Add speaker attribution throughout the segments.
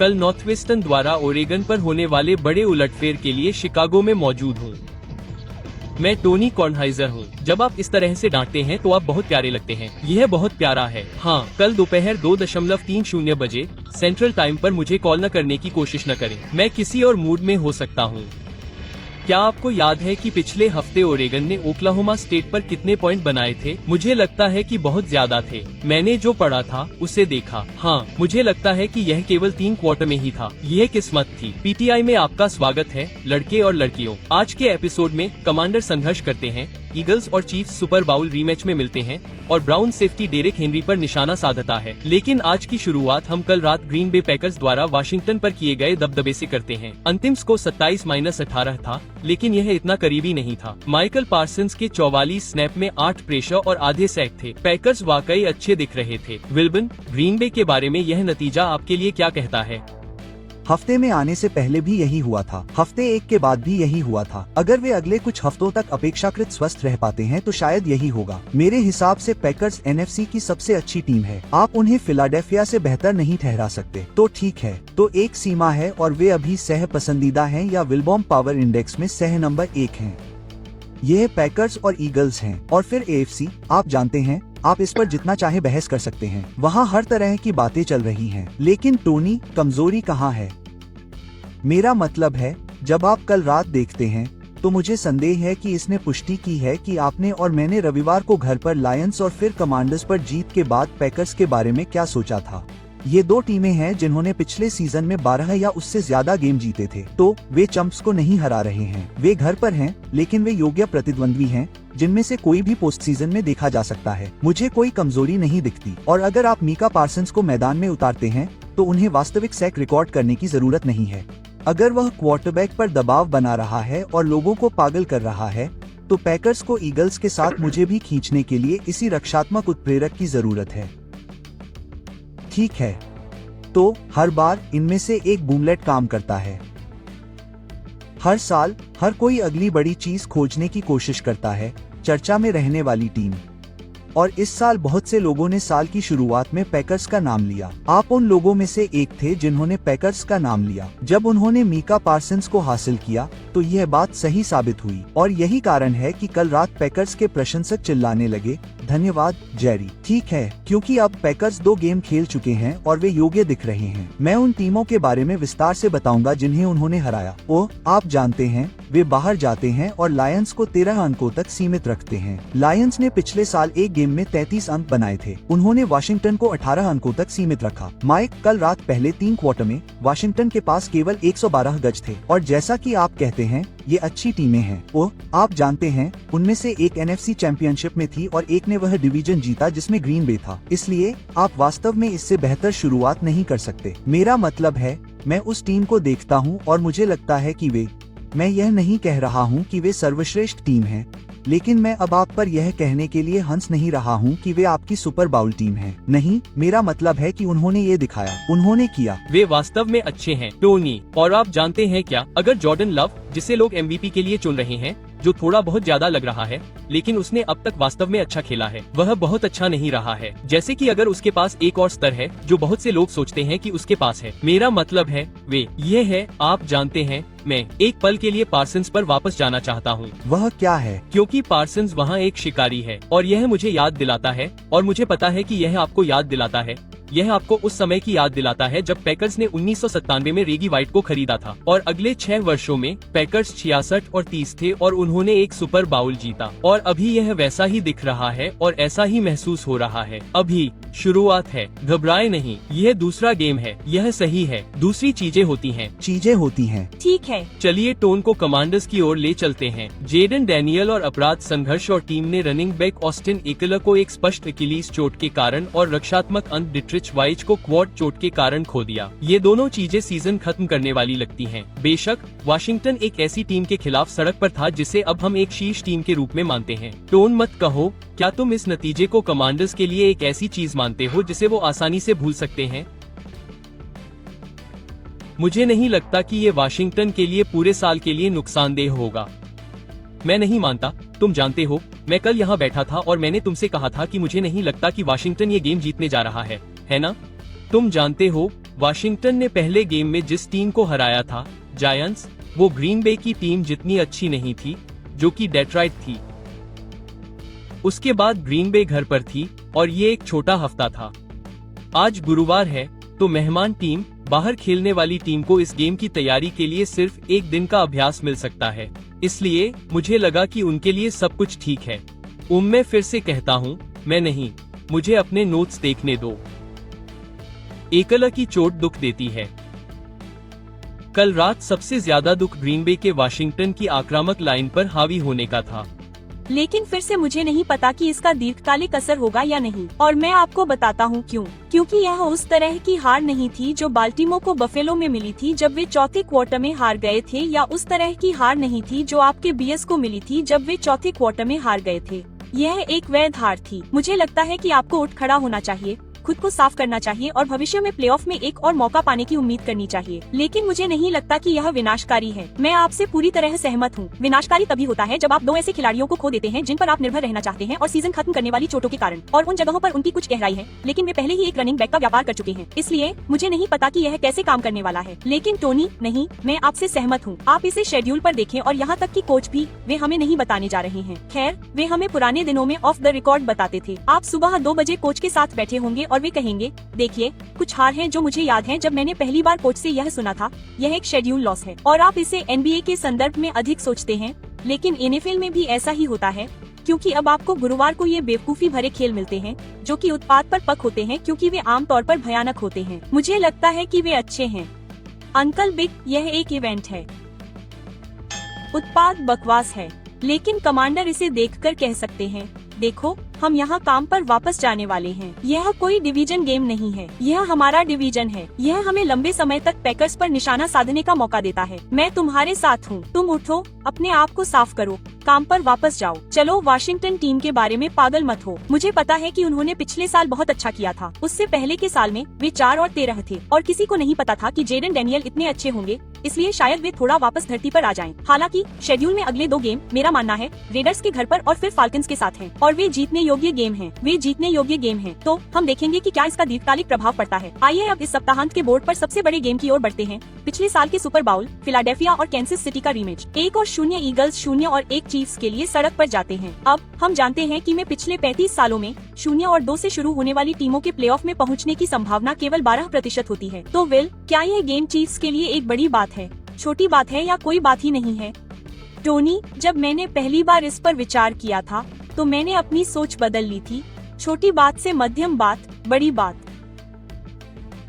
Speaker 1: कल नॉर्थवेस्टर्न द्वारा ओरेगन पर होने वाले बड़े उलटफेर के लिए शिकागो में मौजूद हूँ। मैं टोनी कॉर्नहाइजर हूँ। जब आप इस तरह से डांटते हैं तो आप बहुत प्यारे लगते हैं। यह बहुत प्यारा है। हाँ, कल दोपहर 2:30 बजे सेंट्रल टाइम पर मुझे कॉल न करने की कोशिश न करें। मैं किसी और मूड में हो सकता हूँ। क्या आपको याद है कि पिछले हफ्ते ओरेगन ने ओक्लाहोमा स्टेट पर कितने पॉइंट बनाए थे? मुझे लगता है कि बहुत ज्यादा थे। मैंने जो पढ़ा था उसे देखा। हाँ, मुझे लगता है कि यह केवल 3 क्वार्टर में ही था। यह किस्मत थी। पीटीआई में आपका स्वागत है, लड़के और लड़कियों। आज के एपिसोड में कमांडर संघर्ष करते हैं, ईगल्स और चीफ्स सुपर बाउल रीमैच में मिलते हैं और ब्राउन सेफ्टी डेरेक हेनरी पर निशाना साधता है। लेकिन आज की शुरुआत हम कल रात ग्रीन बे पैकर्स द्वारा वाशिंगटन पर किए गए दबदबे से करते हैं। अंतिम स्कोर 27-18 था, लेकिन यह इतना करीबी नहीं था। माइकल पार्सन्स के 44 स्नैप में 8 प्रेशर और आधे सैक थे। पैकर्स वाकई अच्छे दिख रहे थे। विल्बन, ग्रीन बे के बारे में यह नतीजा आपके लिए क्या कहता है?
Speaker 2: हफ्ते में आने से पहले भी यही हुआ था, हफ्ते 1 के बाद भी यही हुआ था। अगर वे अगले कुछ हफ्तों तक अपेक्षाकृत स्वस्थ रह पाते हैं तो शायद यही होगा। मेरे हिसाब से पैकर्स एनएफसी की सबसे अच्छी टीम है। आप उन्हें फिलाडेल्फिया से बेहतर नहीं ठहरा सकते। तो ठीक है, तो एक सीमा है और वे अभी सह पसंदीदा हैं या विल्बॉम पावर इंडेक्स में सह नंबर 1 हैं। यह पैकर्स और ईगल्स हैं। और फिर एएफसी, आप जानते हैं, आप इस पर जितना चाहे बहस कर सकते हैं। वहाँ हर तरह की बातें चल रही हैं। लेकिन टोनी, कमजोरी कहाँ है? मेरा मतलब है, जब आप कल रात देखते हैं तो मुझे संदेह है कि इसने पुष्टि की है कि आपने और मैंने रविवार को घर पर लायंस और फिर कमांडर्स पर जीत के बाद पैकर्स के बारे में क्या सोचा था। ये 2 टीमें हैं जिन्होंने पिछले सीजन में 12 या उससे ज्यादा गेम जीते थे। तो वे चंप्स को नहीं हरा रहे हैं। वे घर पर हैं, लेकिन वे योग्य प्रतिद्वंद्वी हैं जिनमें से कोई भी पोस्ट सीजन में देखा जा सकता है। मुझे कोई कमजोरी नहीं दिखती। और अगर आप मीका पार्सन्स को मैदान में उतारते हैं तो उन्हें वास्तविक सैक रिकॉर्ड करने की जरूरत नहीं है। अगर वह क्वार्टरबैक पर दबाव बना रहा है और लोगों को पागल कर रहा है तो पैकर्स को ईगल्स के साथ मुझे भी खींचने के लिए इसी रक्षात्मक उत्प्रेरक की जरूरत है। ठीक है, तो हर बार इनमें से एक बूमलेट काम करता है। हर साल हर कोई अगली बड़ी चीज खोजने की कोशिश करता है, चर्चा में रहने वाली टीम। और इस साल बहुत से लोगों ने साल की शुरुआत में पैकर्स का नाम लिया। आप उन लोगों में से एक थे जिन्होंने पैकर्स का नाम लिया। जब उन्होंने मीका पार्सन्स को हासिल किया तो यह बात सही साबित हुई और यही कारण है कि कल रात पैकर्स के प्रशंसक चिल्लाने लगे, धन्यवाद जेरी। ठीक है, क्योंकि अब पैकर्स 2 गेम खेल चुके हैं और वे योग्य दिख रहे हैं। मैं उन टीमों के बारे में विस्तार से बताऊंगा जिन्हें उन्होंने हराया। ओह, आप जानते हैं, वे बाहर जाते हैं और लायंस को 13 अंकों तक सीमित रखते हैं। लायंस ने पिछले साल एक गेम में 33 अंक बनाए थे। उन्होंने वाशिंगटन को 18 अंकों तक सीमित रखा। माइक, कल रात पहले 3 क्वार्टर में वाशिंगटन के पास केवल 112 गज थे और जैसा कि आप कहते हैं, ये अच्छी टीमें हैं। ओह, आप जानते हैं, उनमें से एक एनएफसी चैंपियनशिप में थी और एक ने वह डिवीजन जीता जिसमें ग्रीन बे था। इसलिए आप वास्तव में इससे बेहतर शुरुआत नहीं कर सकते। मेरा मतलब है, मैं उस टीम को देखता हूँ और मुझे लगता है कि मैं यह नहीं कह रहा हूँ कि वे सर्वश्रेष्ठ टीम है, लेकिन मैं अब आप पर यह कहने के लिए हंस नहीं रहा हूँ कि वे आपकी सुपर बाउल टीम है। नहीं, मेरा मतलब है कि उन्होंने ये दिखाया, उन्होंने किया।
Speaker 1: वे वास्तव में अच्छे हैं, टोनी। और आप जानते हैं क्या, अगर जॉर्डन लव, जिसे लोग एमवीपी के लिए चुन रहे हैं, जो थोड़ा बहुत ज्यादा लग रहा है, लेकिन उसने अब तक वास्तव में अच्छा खेला है, वह बहुत अच्छा नहीं रहा है। जैसे कि अगर उसके पास एक और स्तर है जो बहुत से लोग सोचते हैं कि उसके पास है। मेरा मतलब है, ये है, आप जानते हैं, मैं एक पल के लिए पार्सन्स पर वापस जाना चाहता हूँ।
Speaker 2: वह क्या है?
Speaker 1: क्योंकि पार्सन्स वहाँ एक शिकारी है और यह मुझे याद दिलाता है, और मुझे पता है कि यह आपको याद दिलाता है, यह आपको उस समय की याद दिलाता है जब पैकर्स ने 1997 में रेगी व्हाइट को खरीदा था और अगले 6 वर्षों में पैकर्स 66 और 30 थे और उन्होंने एक सुपर बाउल जीता। और अभी यह वैसा ही दिख रहा है और ऐसा ही महसूस हो रहा है। अभी शुरुआत है, घबराए नहीं, यह दूसरा गेम है, यह सही है, दूसरी चीजें होती हैं।
Speaker 3: ठीक है,
Speaker 1: चलिए टोन को कमांडर्स की ओर ले चलते हैं। जेडन डैनियल और अपराध संघर्ष और टीम ने रनिंग बैक ऑस्टिन एकलर को एक स्पष्ट अकीलीज चोट के कारण और रक्षात्मक अंत डिट्रिच वाइच को क्वाड चोट के कारण खो दिया। ये दोनों चीजें सीजन खत्म करने वाली लगती हैं। बेशक वाशिंगटन एक ऐसी टीम के खिलाफ सड़क पर था जिसे अब हम एक शीर्ष टीम के रूप में मानते हैं। टोन मत कहो, क्या तुम इस नतीजे को कमांडर्स के लिए एक ऐसी चीज मानते हो जिसे वो आसानी से भूल सकते हैं? मुझे नहीं लगता कि ये वाशिंगटन के लिए पूरे साल के लिए नुकसानदेह होगा। मैं नहीं मानता। तुम जानते हो, मैं कल यहाँ बैठा था और मैंने तुमसे कहा था कि मुझे नहीं लगता कि वाशिंगटन ये गेम जीतने जा रहा है ना? तुम जानते हो, वाशिंगटन ने पहले गेम में जिस टीम को हराया था, जायंट्स, वो ग्रीन बे की टीम जितनी अच्छी नहीं थी, जो कि डेट्रॉइट थी। उसके बाद ग्रीन बे घर पर थी और ये एक छोटा हफ्ता था। आज गुरुवार है, तो मेहमान टीम, बाहर खेलने वाली टीम को इस गेम की तैयारी के लिए सिर्फ एक दिन का अभ्यास मिल सकता है। इसलिए मुझे लगा कि उनके लिए सब कुछ ठीक है। मैं फिर से कहता हूँ, मैं नहीं, मुझे अपने नोट्स देखने दो। एकला की चोट दुख देती है। कल रात सबसे ज्यादा दुख ग्रीन बे के वाशिंगटन की आक्रामक लाइन पर हावी होने का था।
Speaker 3: लेकिन फिर से मुझे नहीं पता कि इसका दीर्घकालिक असर होगा या नहीं, और मैं आपको बताता हूँ क्यों। क्योंकि यह उस तरह की हार नहीं थी जो बाल्टीमोर को बफेलो में मिली थी जब वे चौथे क्वार्टर में हार गए थे, या उस तरह की हार नहीं थी जो आपके बीएस को मिली थी जब वे चौथे क्वार्टर में हार गए थे। यह एक वैध हार थी। मुझे लगता है कि आपको उठ खड़ा होना चाहिए, खुद को साफ करना चाहिए और भविष्य में प्लेऑफ में एक और मौका पाने की उम्मीद करनी चाहिए। लेकिन मुझे नहीं लगता कि यह विनाशकारी है। मैं आपसे पूरी तरह सहमत हूँ। विनाशकारी तभी होता है जब आप दो ऐसे खिलाड़ियों को खो देते हैं जिन पर आप निर्भर रहना चाहते हैं और सीजन खत्म करने वाली चोटों के कारण, और उन जगहों पर उनकी कुछ गहराई है, लेकिन वे पहले ही एक रनिंग बैक का व्यापार कर चुके हैं। इसलिए मुझे नहीं पता कि यह कैसे काम करने वाला है। लेकिन टोनी, नहीं, मैं आपसे सहमत हूँ। आप इसे शेड्यूल पर देखें, और यहाँ तक कि कोच भी, वे हमें नहीं बताने जा रहे हैं। खैर, वे हमें पुराने दिनों में ऑफ द रिकॉर्ड बताते थे। आप सुबह 2 बजे कोच के साथ बैठे होंगे और वे कहेंगे, देखिए, कुछ हार हैं जो मुझे याद हैं जब मैंने पहली बार कोच से यह सुना था, यह एक शेड्यूल लॉस है। और आप इसे एनबीए के संदर्भ में अधिक सोचते हैं, लेकिन एनएफएल में भी ऐसा ही होता है, क्योंकि अब आपको गुरुवार को ये बेवकूफी भरे खेल मिलते हैं जो कि उत्पाद पर पक होते हैं, क्योंकि वे आमतौर पर भयानक होते हैं। मुझे लगता है कि वे अच्छे हैं। अंकल बिग, यह एक इवेंट है। उत्पाद बकवास है, लेकिन कमांडर इसे देखकर कह सकते हैं, देखो, हम यहाँ काम पर वापस जाने वाले हैं। यह कोई डिवीजन गेम नहीं है, यह हमारा डिवीजन है। यह हमें लंबे समय तक पैकर्स पर निशाना साधने का मौका देता है। मैं तुम्हारे साथ हूँ। तुम उठो, अपने आप को साफ करो, काम पर वापस जाओ। चलो, वाशिंगटन टीम के बारे में पागल मत हो। मुझे पता है कि उन्होंने पिछले साल बहुत अच्छा किया था। उससे पहले के साल में वे 4 और 13 थे, और किसी को नहीं पता था कि जेडन डैनियल इतने अच्छे होंगे, इसलिए शायद वे थोड़ा वापस धरती पर आ जाएं। हालांकि शेड्यूल में अगले 2 गेम, मेरा मानना है, रेडर्स के घर पर और फिर फाल्कन्स के साथ हैं, और वे जीतने योग्य गेम हैं। वे जीतने योग्य गेम हैं। तो हम देखेंगे कि क्या इसका दीर्घकालिक प्रभाव पड़ता है। आइए अब इस सप्ताहांत के बोर्ड पर सबसे बड़े गेम की ओर बढ़ते हैं। पिछले साल के सुपर बाउल, फिलाडेल्फिया और कैंसस सिटी का रीमैच। 1 और 0 ईगल्स 0 और 1 चीफ्स के लिए सड़क पर जाते हैं। अब हम जानते हैं कि मैं पिछले 35 सालों में 0 और 2 से शुरू होने वाली टीमों के प्लेऑफ में पहुंचने की संभावना केवल 12% होती है। तो विल, क्या यह गेम चीफ्स के लिए एक बड़ी बात है, छोटी बात है, या कोई बात ही नहीं है? टोनी, जब मैंने पहली बार इस पर विचार किया था तो मैंने अपनी सोच बदल ली थी। छोटी बात से मध्यम बात, बड़ी बात।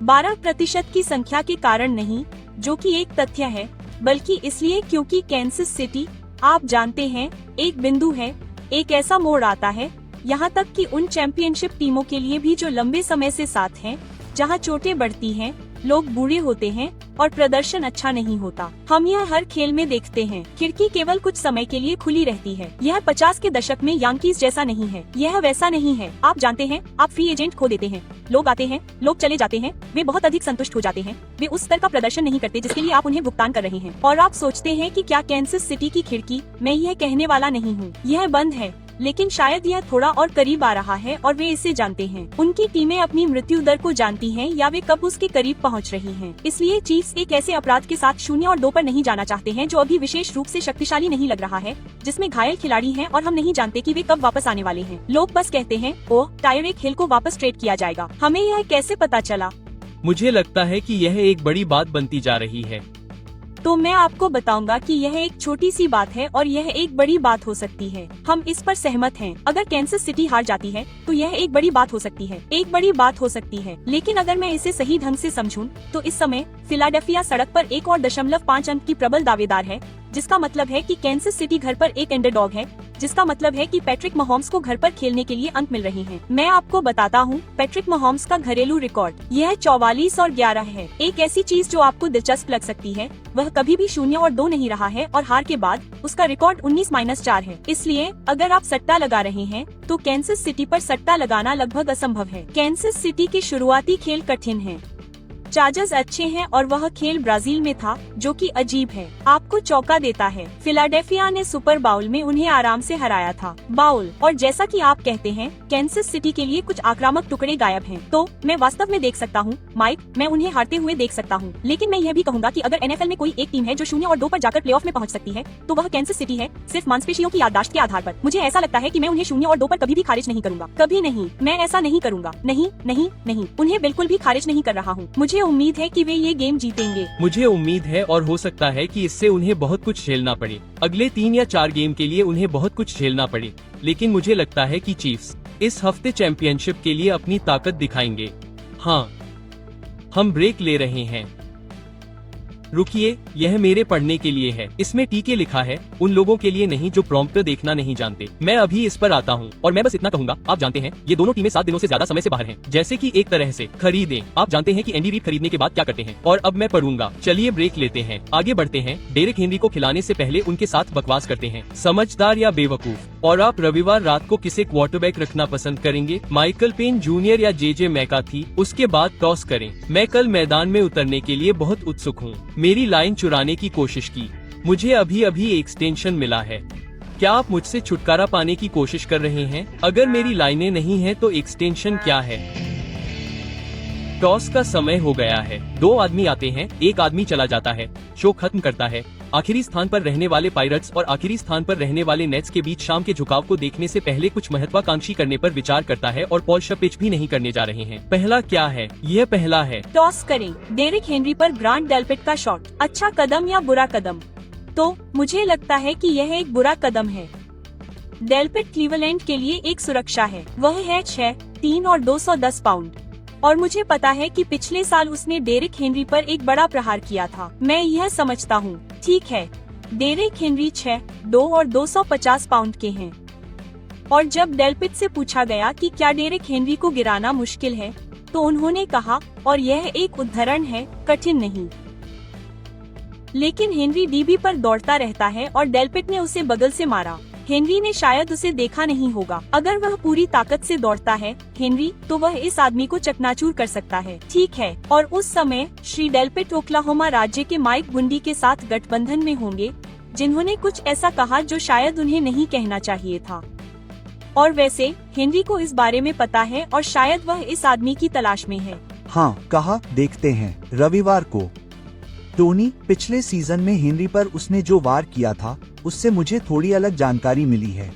Speaker 3: 12% की संख्या के कारण नहीं, जो कि एक तथ्य है, बल्कि इसलिए क्योंकि कैंसस सिटी, आप जानते हैं, एक बिंदु है, एक ऐसा मोड़ आता है, यहाँ तक कि उन चैंपियनशिप टीमों के लिए भी जो लंबे समय से साथ हैं, जहाँ चोटें बढ़ती हैं, लोग बूढ़े होते हैं और प्रदर्शन अच्छा नहीं होता। हम यह हर खेल में देखते हैं। खिड़की केवल कुछ समय के लिए खुली रहती है। यह 50 के दशक में यांकीज जैसा नहीं है। यह वैसा नहीं है। आप जानते हैं, आप फ्री एजेंट खो देते हैं, लोग आते हैं, लोग चले जाते हैं, वे बहुत अधिक संतुष्ट हो जाते हैं, वे उस स्तर का प्रदर्शन नहीं करते जिसके लिए आप उन्हें भुगतान कर रहे हैं, और आप सोचते हैं कि क्या कैंसस सिटी की खिड़की, मैं यह कहने वाला नहीं हूँ, यह बंद है, लेकिन शायद यह थोड़ा और करीब आ रहा है, और वे इसे जानते हैं। उनकी टीमें अपनी मृत्यु दर को जानती हैं, या वे कब उसके करीब पहुंच रही हैं। इसलिए चीफ्स एक ऐसे अपराध के साथ 0 और 2 पर नहीं जाना चाहते हैं जो अभी विशेष रूप से शक्तिशाली नहीं लग रहा है, जिसमें घायल खिलाड़ी हैं और हम नहीं जानते कि वे कब वापस आने वाले हैं। लोग बस कहते हैं, ओह, टायरेक हिल को वापस ट्रेड किया जाएगा। हमें यह कैसे पता चला?
Speaker 1: मुझे लगता है कि यह एक बड़ी बात बनती जा रही है।
Speaker 3: तो मैं आपको बताऊंगा कि यह एक छोटी सी बात है और यह एक बड़ी बात हो सकती है। हम इस पर सहमत हैं। अगर कैंसस सिटी हार जाती है तो यह एक बड़ी बात हो सकती है, एक बड़ी बात हो सकती है। लेकिन अगर मैं इसे सही ढंग से समझूं, तो इस समय फिलाडेल्फिया सड़क पर 1.5 अंक की प्रबल दावेदार है, जिसका मतलब है कि कैंसस सिटी घर पर एक अंडरडॉग है, जिसका मतलब है कि पैट्रिक महोम्स को घर पर खेलने के लिए अंक मिल रहे हैं। मैं आपको बताता हूँ, पैट्रिक महोम्स का घरेलू रिकॉर्ड यह 44 और 11 है। एक ऐसी चीज जो आपको दिलचस्प लग सकती है, वह कभी भी 0 और 2 नहीं रहा है, और हार के बाद उसका रिकॉर्ड 19-4 है। इसलिए अगर आप सट्टा लगा रहे हैं तो कैंसस सिटी पर सट्टा लगाना लगभग असंभव है। कैंसस सिटी के शुरुआती खेल कठिन हैं। चार्जर्स अच्छे हैं और वह खेल ब्राजील में था, जो कि अजीब है। आप आपको चौका देता है। फिलाडेल्फिया ने सुपर बाउल में उन्हें आराम से हराया था। बाउल, और जैसा कि आप कहते हैं, कैंसस सिटी के लिए कुछ आक्रामक टुकड़े गायब हैं। तो मैं वास्तव में देख सकता हूँ, माइक, मैं उन्हें हारते हुए देख सकता हूँ। लेकिन मैं यह भी कहूँगा कि अगर एनएफएल में कोई एक टीम है जो 0-2 पर जाकर प्लेऑफ में पहुँच सकती है, तो वह कैंसस सिटी है, सिर्फ मांसपेशियों की याददाश्त के आधार पर। मुझे ऐसा लगता है कि मैं उन्हें 0-2 पर कभी भी खारिज नहीं करूंगा, कभी नहीं। मैं ऐसा नहीं करूंगा, नहीं नहीं नहीं, उन्हें बिल्कुल भी खारिज नहीं कर रहा हूँ। मुझे उम्मीद है कि वे ये गेम जीतेंगे।
Speaker 1: मुझे उम्मीद है और हो सकता है कि इससे उन्हें बहुत कुछ झेलना पड़े। अगले 3 या 4 गेम के लिए उन्हें बहुत कुछ झेलना पड़े, लेकिन मुझे लगता है कि चीफ्स इस हफ्ते चैंपियनशिप के लिए अपनी ताकत दिखाएंगे। हाँ, हम ब्रेक ले रहे हैं। रुकिए, यह मेरे पढ़ने के लिए है। इसमें टीके लिखा है, उन लोगों के लिए नहीं जो प्रॉम्प्टर देखना नहीं जानते। मैं अभी इस पर आता हूँ और मैं बस इतना कहूंगा, आप जानते हैं ये दोनों टीमें 7 दिनों से ज्यादा समय से बाहर हैं। जैसे कि एक तरह से खरीदें। आप जानते हैं कि एंडी रीड खरीदने के बाद क्या करते हैं, और अब मैं पढ़ूंगा। चलिए ब्रेक लेते हैं, आगे बढ़ते हैं। डेरेक हेनरी को खिलाने से पहले उनके साथ बकवास करते हैं, समझदार या बेवकूफ। और आप रविवार रात को किसे क्वार्टरबैक रखना पसंद करेंगे, माइकल पेन जूनियर या जेजे मैकार्थी? उसके बाद टॉस करें। मैं कल मैदान में उतरने के लिए बहुत उत्सुक हूँ। मेरी लाइन चुराने की कोशिश की। मुझे अभी अभी एक्सटेंशन मिला है। क्या आप मुझसे छुटकारा पाने की कोशिश कर रहे हैं? अगर मेरी लाइनें नहीं हैं तो एक्सटेंशन क्या है? टॉस का समय हो गया है। 2 आदमी आते हैं, एक आदमी चला जाता है, शो खत्म करता है। आखिरी स्थान पर रहने वाले पायरेट्स और आखिरी स्थान पर रहने वाले नेट्स के बीच शाम के झुकाव को देखने से पहले कुछ महत्वाकांक्षी करने पर विचार करता है, और पॉल पिच भी नहीं करने जा रहे हैं। पहला क्या है? यह पहला है।
Speaker 3: टॉस करें। डेरिक हेनरी पर ग्रांट डेल्पिट का शॉट। अच्छा कदम या बुरा कदम? तो मुझे लगता है कि यह एक बुरा कदम है। डेल्पिट क्लीवलैंड के लिए एक सुरक्षा है। वह है 6, 3 और 210 पाउंड। और मुझे पता है कि पिछले साल उसने डेरिक हेनरी पर एक बड़ा प्रहार किया था। मैं यह समझता हूँ। ठीक है, डेरिक हेनरी 6, 2 और 250 पाउंड के हैं। और जब डेल्पिट से पूछा गया कि क्या डेरिक हेनरी को गिराना मुश्किल है, तो उन्होंने कहा, और यह एक उदाहरण है, कठिन नहीं। लेकिन हेनरी डीबी पर दौड़ता रहता है और डेल्पिट ने उसे बगल से मारा। हेनरी ने शायद उसे देखा नहीं होगा। अगर वह पूरी ताकत से दौड़ता है, हेनरी, तो वह इस आदमी को चकनाचूर कर सकता है। ठीक है, और उस समय श्री डेल्पिट ओक्लाहोमा राज्य के माइक गुंडी के साथ गठबंधन में होंगे, जिन्होंने कुछ ऐसा कहा जो शायद उन्हें नहीं कहना चाहिए था। और वैसे हेनरी को इस बारे में पता है और शायद वह इस आदमी की तलाश में है।
Speaker 2: हाँ, कहा, देखते हैं। रविवार को टोनी, पिछले सीजन में हेनरी पर उसने जो वार किया था, उससे मुझे थोड़ी अलग जानकारी मिली है।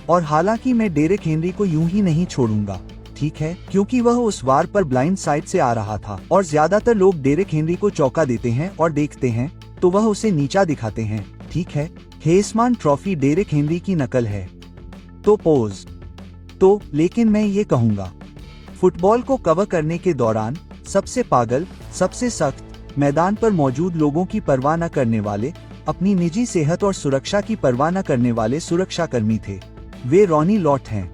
Speaker 2: और हालांकि मैं डेरिक हेनरी को यूं ही नहीं छोड़ूंगा, ठीक है, क्योंकि वह उस वार पर ब्लाइंड साइड से आ रहा था। और ज्यादातर लोग डेरिक हेनरी को चौका देते हैं और देखते हैं, तो वह उसे नीचा दिखाते हैं, ठीक है। हेसमान ट्रॉफी डेरिक हेनरी की नकल है। तो पोज। तो लेकिन मैं ये कहूँगा, फुटबॉल को कवर करने के दौरान सबसे पागल, सबसे सख्त, मैदान पर मौजूद लोगों की परवाह न करने वाले, अपनी निजी सेहत और सुरक्षा की परवाह न करने वाले सुरक्षाकर्मी थे। वे रॉनी लॉट हैं।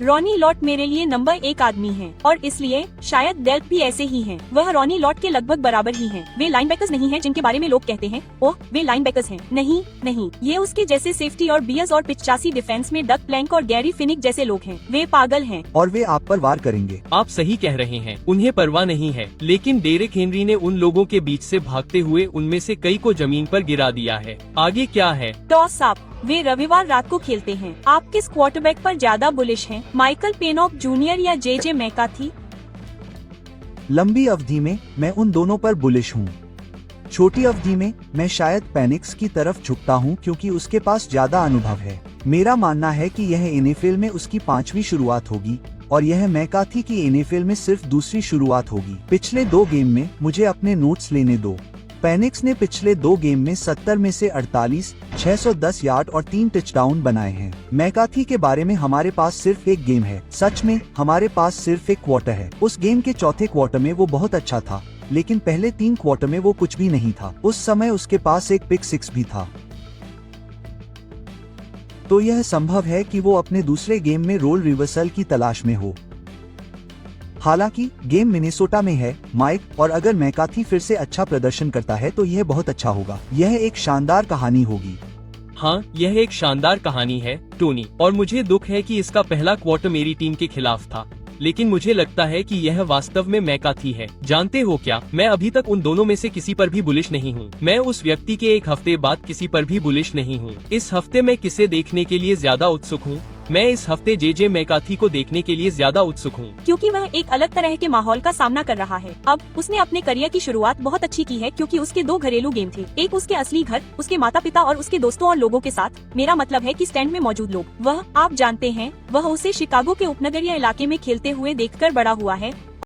Speaker 3: रॉनी लॉट मेरे लिए नंबर 1 आदमी हैं, और इसलिए शायद डेल्प भी ऐसे ही हैं। वह रॉनी लॉट के लगभग बराबर ही हैं। वे लाइनबैकर्स नहीं हैं जिनके बारे में लोग कहते हैं, ओह वे लाइनबैकर्स हैं। नहीं नहीं, ये उसके जैसे सेफ्टी और बियर्स और 85 डिफेंस में डक प्लैंक और गैरी फिनिक जैसे लोग हैं। वे पागल हैं
Speaker 2: और वे आप पर वार करेंगे।
Speaker 1: आप सही कह रहे हैं, उन्हें परवाह नहीं है। लेकिन डेरिक हेनरी ने उन लोगों के बीच से भागते हुए उनमें से कई को जमीन पर गिरा दिया है। आगे क्या है?
Speaker 3: Toss up. वे रविवार रात को खेलते हैं। आप किस क्वार्टरबैक पर ज्यादा बुलिश हैं, माइकल पेनॉक जूनियर या जेजे मैकार्थी?
Speaker 2: लंबी अवधि में मैं उन दोनों पर बुलिश हूँ। छोटी अवधि में मैं शायद पेनिक्स की तरफ झुकता हूँ, क्योंकि उसके पास ज्यादा अनुभव है। मेरा मानना है कि यह एनएफएल में उसकी 5वीं शुरुआत होगी, और यह मैकार्थी की एनएफएल में सिर्फ दूसरी शुरुआत होगी। पिछले 2 गेम में मुझे अपने नोट्स लेने दो। पेनिक्स ने पिछले 2 गेम में 70 में से 48, 610 यार्ड और 3 टचडाउन बनाए हैं। मैकार्थी के बारे में हमारे पास सिर्फ एक गेम है। सच में हमारे पास सिर्फ एक क्वार्टर है। उस गेम के चौथे क्वार्टर में वो बहुत अच्छा था, लेकिन पहले 3 क्वार्टर में वो कुछ भी नहीं था। उस समय उसके पास एक पिक 6 भी था। तो यह संभव है कि वो अपने दूसरे गेम में रोल रिवर्सल की तलाश में हो। हालांकि गेम मिनेसोटा में है, माइक, और अगर मैकार्थी फिर से अच्छा प्रदर्शन करता है तो यह बहुत अच्छा होगा। यह एक शानदार कहानी होगी।
Speaker 1: हाँ, यह एक शानदार कहानी है, टोनी, और मुझे दुख है कि इसका पहला क्वार्टर मेरी टीम के खिलाफ था। लेकिन मुझे लगता है कि यह वास्तव में मैकाथी है। जानते हो क्या, मैं अभी तक उन दोनों में से किसी पर भी बुलिश नहीं हूँ। मैं उस व्यक्ति के एक हफ्ते बाद किसी पर भी बुलिश नहीं हूँ। इस हफ्ते मैं किसे देखने के लिए ज्यादा उत्सुक हूँ? मैं इस हफ्ते जेजे मैकाथी को देखने के लिए ज्यादा उत्सुक हूँ।
Speaker 3: क्योंकि वह एक अलग तरह के माहौल का सामना कर रहा है। अब उसने अपने करियर की शुरुआत बहुत अच्छी की है क्योंकि उसके 2 घरेलू गेम थे, एक उसके असली घर, उसके माता पिता और उसके दोस्तों और लोगों के साथ। मेरा मतलब है कि स्टैंड में मौजूद लोग। वह, आप जानते हैं, वह उसे शिकागो के उपनगरीय इलाके में खेलते हुए देखकर बड़ा हुआ है।